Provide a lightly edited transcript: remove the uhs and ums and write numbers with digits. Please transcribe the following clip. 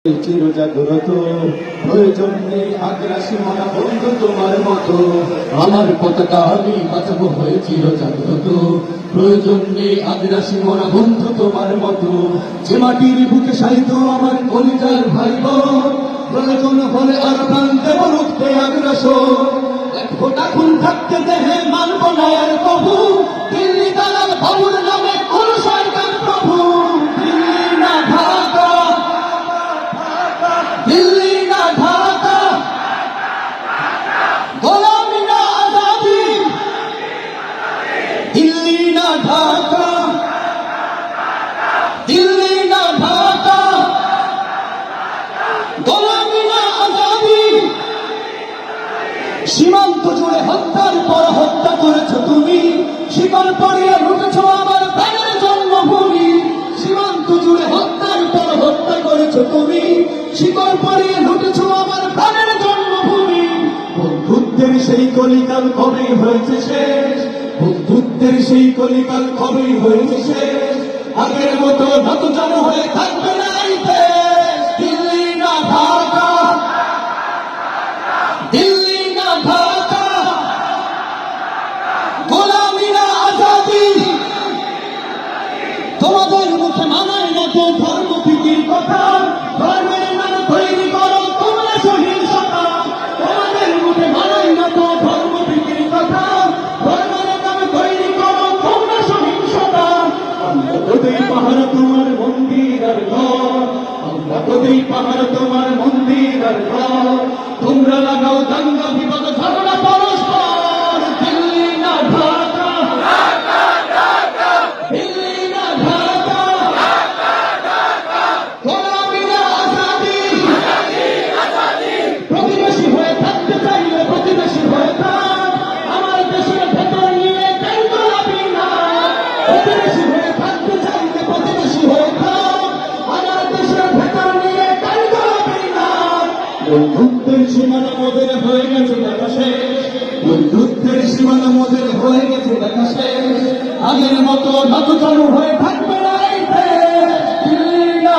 চিরজাগ্রত প্রয়োজন নেই আগ্রাসী মনা বন্ধু তোমার মতো আমার পতাকা আমি বাঁচাবো হয়ে চিরজাগ্রত প্রয়োজন নেই আগ্রাসী মনা বন্ধু তোমার মতো যে মাটির বুকে সাহিত্য আমার কলিজার ভাই বোন প্রয়োজন হলে আর প্রাণ দেব রুখতে আগ্রাসন এক ফোঁটা খুন থাকতে দেহে মানব না আর কবু দিল্লি দালাল বাবুর নামে কোন সরকার প্রভু দিল্লি না ঢাকা দিল্লি না ঢাকা গোলামি না আজাদি দিল্লি না ঢাকা দিল্লি না ঢাকা গোলামি না আজাদি সীমান্ত জুড়ে হত্যার পর হত্যা করেছো তুমি শিকল পরিয়ে লুটেছো আমার প্রাণের জন্মভূমি সীমান্ত জুড়ে হত্যার পর হত্যা করেছো তুমি শিকল পরিয়ে লুটেছো আমার প্রাণের জন্মভূমি বন্ধুত্বের সেই কলিকাল কবেই হয়েছে শেষ বন্ধুত্বের সেই কলিকাল কবেই হয়েছে শেষ আগের মতো নত জন হয়ে থাকবে না এই দেশ দিল্লি না ঢাকা দিল্লি না ঢাকা গোলামি না আজাদি তোমাদের মুখে মানায় না তো ধর্মপ্রীতির কথা ধর্মের নামে তৈরি করো তোমরা সহিংসতা তোমাদের মুখে মানায় না তো ধর্মপ্রীতির কথা ধর্মের নামে তৈরি করো তোমরা সহিংসতা আমরা তো দেই পাহাড় তোমার মন্দির আর ঘর আমরা তো দেই পাহাড় তোমার মন্দির আর ঘর তোমরা লাগাও দাঙ্গা বিপদ ঝগড়া পরস্পর দিল্লি না ঢাকা দিল্লি না ঢাকা গোলামি না আজাদি প্রতিবেশী হয়ে থাকতে চাইলে প্রতিবেশী হয়ে থাক আমার দেশের ভেতর নিয়ে কেন গোলামি না প্রতিবেশী হয়ে থাকতে চাইলে প্রতিবেশী হয়ে থাক আমার দেশের ভেতর নিয়ে কেন গোলামি না বন্ধুত্বের সীমানা মোদের হয়ে গেছে দেখা শেষ বন্ধুত্বের সীমানা মোদের হয়ে গেছে দেখা শেষ আগের মতো নত চালু হয়ে থাকবে না এই দেশ দিল্লি না